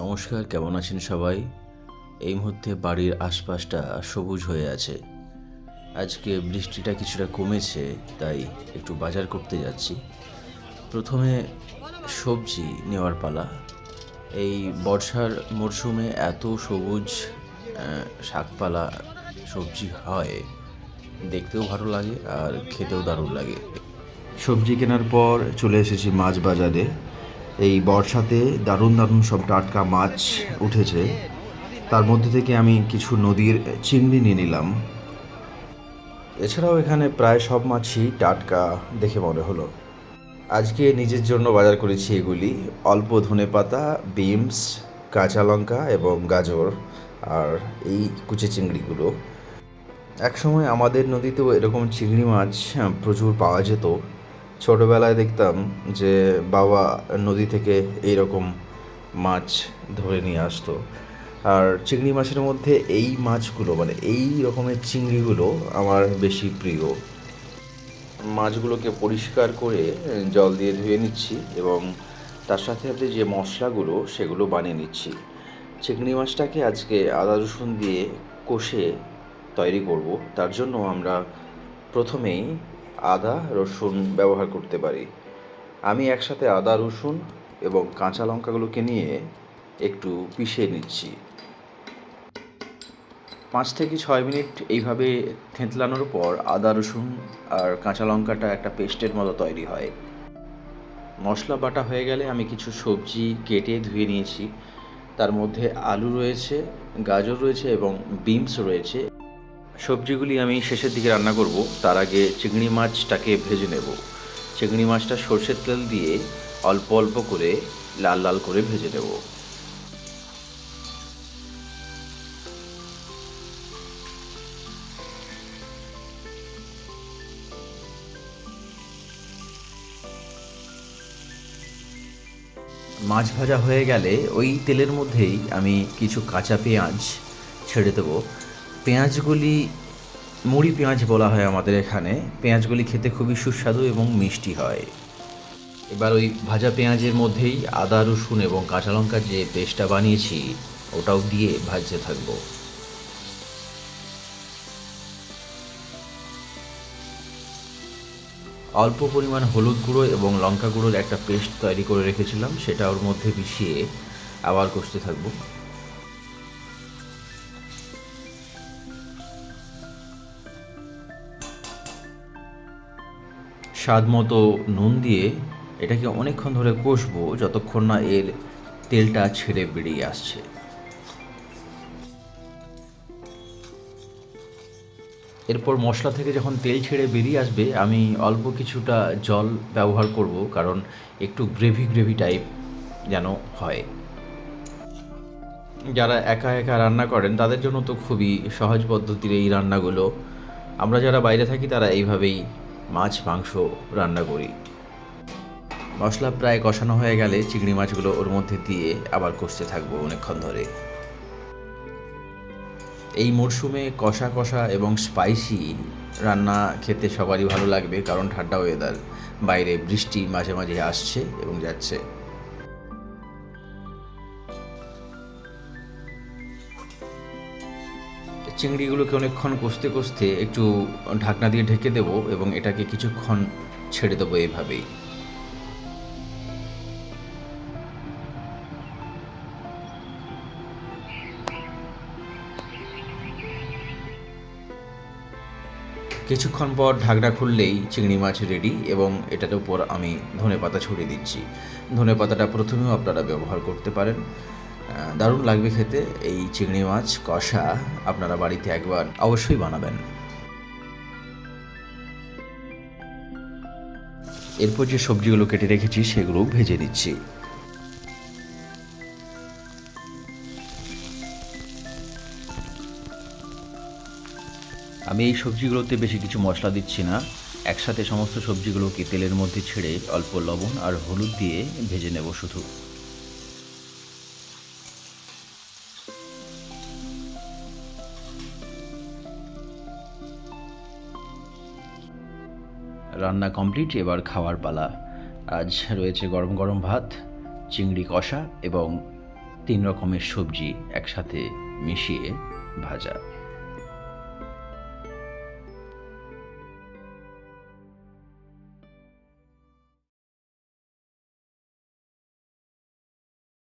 নমস্কার, কেমন আছেন সবাই? এই মুহূর্তে বাড়ির আশপাশটা সবুজ হয়ে আছে। আজকে বৃষ্টিটা কিছুটা কমেছে, তাই একটু বাজার করতে যাচ্ছি। প্রথমে সবজি নেওয়ার পালা। এই বর্ষার মরশুমে এত সবুজ শাকপালা সবজি হয়, দেখতেও ভালো লাগে আর খেতেও দারুণ লাগে। সবজি কেনার পর চলে এসেছি মাছ বাজারে। এই বর্ষাতে দারুণ দারুণ সব টাটকা মাছ উঠেছে। তার মধ্যে থেকে আমি কিছু নদীর চিংড়ি নিয়ে নিলাম। এছাড়াও এখানে প্রায় সব মাছই টাটকা দেখে মনে হলো। আজকে নিজের জন্য বাজার করেছি এগুলি: অল্প ধনেপাতা, বিনস, কাঁচা লঙ্কা এবং গাজর, আর এই কুচে চিংড়িগুলো। একসময় আমাদের নদীতেও এরকম চিংড়ি মাছ প্রচুর পাওয়া যেত। ছোটোবেলায় দেখতাম যে বাবা নদী থেকে এইরকম মাছ ধরে নিয়ে আসতো। আর চিংড়ি মাছের মধ্যে এই মাছগুলো, মানে এই রকমের চিংড়িগুলো আমার বেশি প্রিয়। মাছগুলোকে পরিষ্কার করে জল দিয়ে ধুয়ে নিচ্ছি এবং তার সাথে সাথে যে মশলাগুলো সেগুলো বানিয়ে নিচ্ছি। চিংড়ি মাছটাকে আজকে আদা রসুন দিয়ে কষে তৈরি করব। তার জন্য আমরা প্রথমেই আদা রসুন ব্যবহার করতে পারি। আমি একসাথে আদা রসুন এবং কাঁচা লঙ্কাগুলোকে নিয়ে একটু পিষে নিচ্ছি। 5 থেকে 6 মিনিট এইভাবে থেঁতলানোর পর আদা রসুন আর কাঁচা লঙ্কাটা একটা পেস্টের মতো তৈরি হয়। মশলা বাটা হয়ে গেলে আমি কিছু সবজি কেটে ধুয়ে নিয়েছি। তার মধ্যে আলু রয়েছে, গাজর রয়েছে এবং বিনস রয়েছে। সবজিগুলি আমি শেষের দিকে রান্না করব। তার আগে চিংড়ি মাছটাকে ভেজে নেব। চিংড়ি মাছটা সরষের তেল দিয়ে অল্প অল্প করে লাল লাল করে ভেজে নেব। মাছ ভাজা হয়ে গেলে ওই তেলের মধ্যেই আমি কিছু কাঁচা পেঁয়াজ ছেড়ে দেবো। পেঁয়াজগুলি মুড়ি পেঁয়াজ বলা হয় আমাদের এখানে। পেঁয়াজগুলি খেতে খুবই সুস্বাদু এবং মিষ্টি হয়। এবার ওই ভাজা পেঁয়াজের মধ্যেই আদা রসুন এবং কাঁচা লঙ্কার যে পেস্টটা বানিয়েছি ওটাও দিয়ে ভাজতে থাকবো। অল্প পরিমাণ হলুদ গুঁড়ো এবং লঙ্কা গুঁড়োর একটা পেস্ট তৈরি করে রেখেছিলাম, সেটা ওর মধ্যে মিশিয়ে আবার কষতে থাকবো। স্বাদ মতো নুন দিয়ে এটাকে অনেকক্ষণ ধরে কষবো, যতক্ষণ না এর তেলটা ছেড়ে বেরিয়ে আসছে। এরপর মশলা থেকে যখন তেল ছেড়ে বেরিয়ে আসবে, আমি অল্প কিছুটা জল ব্যবহার করব, কারণ একটু গ্রেভি গ্রেভি টাইপ যেন হয়। যারা একা একা রান্না করেন তাদের জন্য তো খুবই সহজ পদ্ধতির এই রান্নাগুলো। আমরা যারা বাইরে থাকি তারা এইভাবেই মাছ মাংস রান্না করি। মশলা প্রায় কষানো হয়ে গেলে চিংড়ি মাছগুলো ওর মধ্যে দিয়ে আবার কষতে থাকবো অনেকক্ষণ ধরে। এই মরশুমে কষা কষা এবং স্পাইসি রান্না খেতে সবারই ভালো লাগবে, কারণ ঠান্ডা ওয়েদার, বাইরে বৃষ্টি মাঝে মাঝে আসছে এবং যাচ্ছে। চিংড়িগুলোকে অনেকক্ষণ কষতে কষতে একটু ঢাকনা দিয়ে ঢেকে দেবো এবং এটাকে কিছুক্ষণ ছেড়ে দেবো এইভাবেই। কিছুক্ষণ পর ঢাকনা খুললেই চিংড়ি মাছ রেডি এবং এটার উপর আমি ধনেপাতা ছড়িয়ে দিচ্ছি। ধনেপাতাটা প্রথমেও আপনারা ব্যবহার করতে পারেন, দারুণ লাগবে খেতে। এই চিংড়ি মাছ কষা আপনারা বাড়িতে একবার অবশ্যই বানাবেন। এরপর যে সবজিগুলো কেটে রেখেছি সেগুলো ভেজে নিচ্ছি। আমি এই সবজিগুলোতে বেশি কিছু মশলা দিচ্ছি না, একসাথে সমস্ত সবজিগুলোকে তেলের মধ্যে ছেড়ে অল্প লবণ আর হলুদ দিয়ে ভেজে নেব শুধু। রান্না কমপ্লিট, এবার খাওয়ার পালা। আজ রয়েছে গরম গরম ভাত, চিংড়ি কষা এবং 3 রকমের সবজি একসাথে মিশিয়ে ভাজা।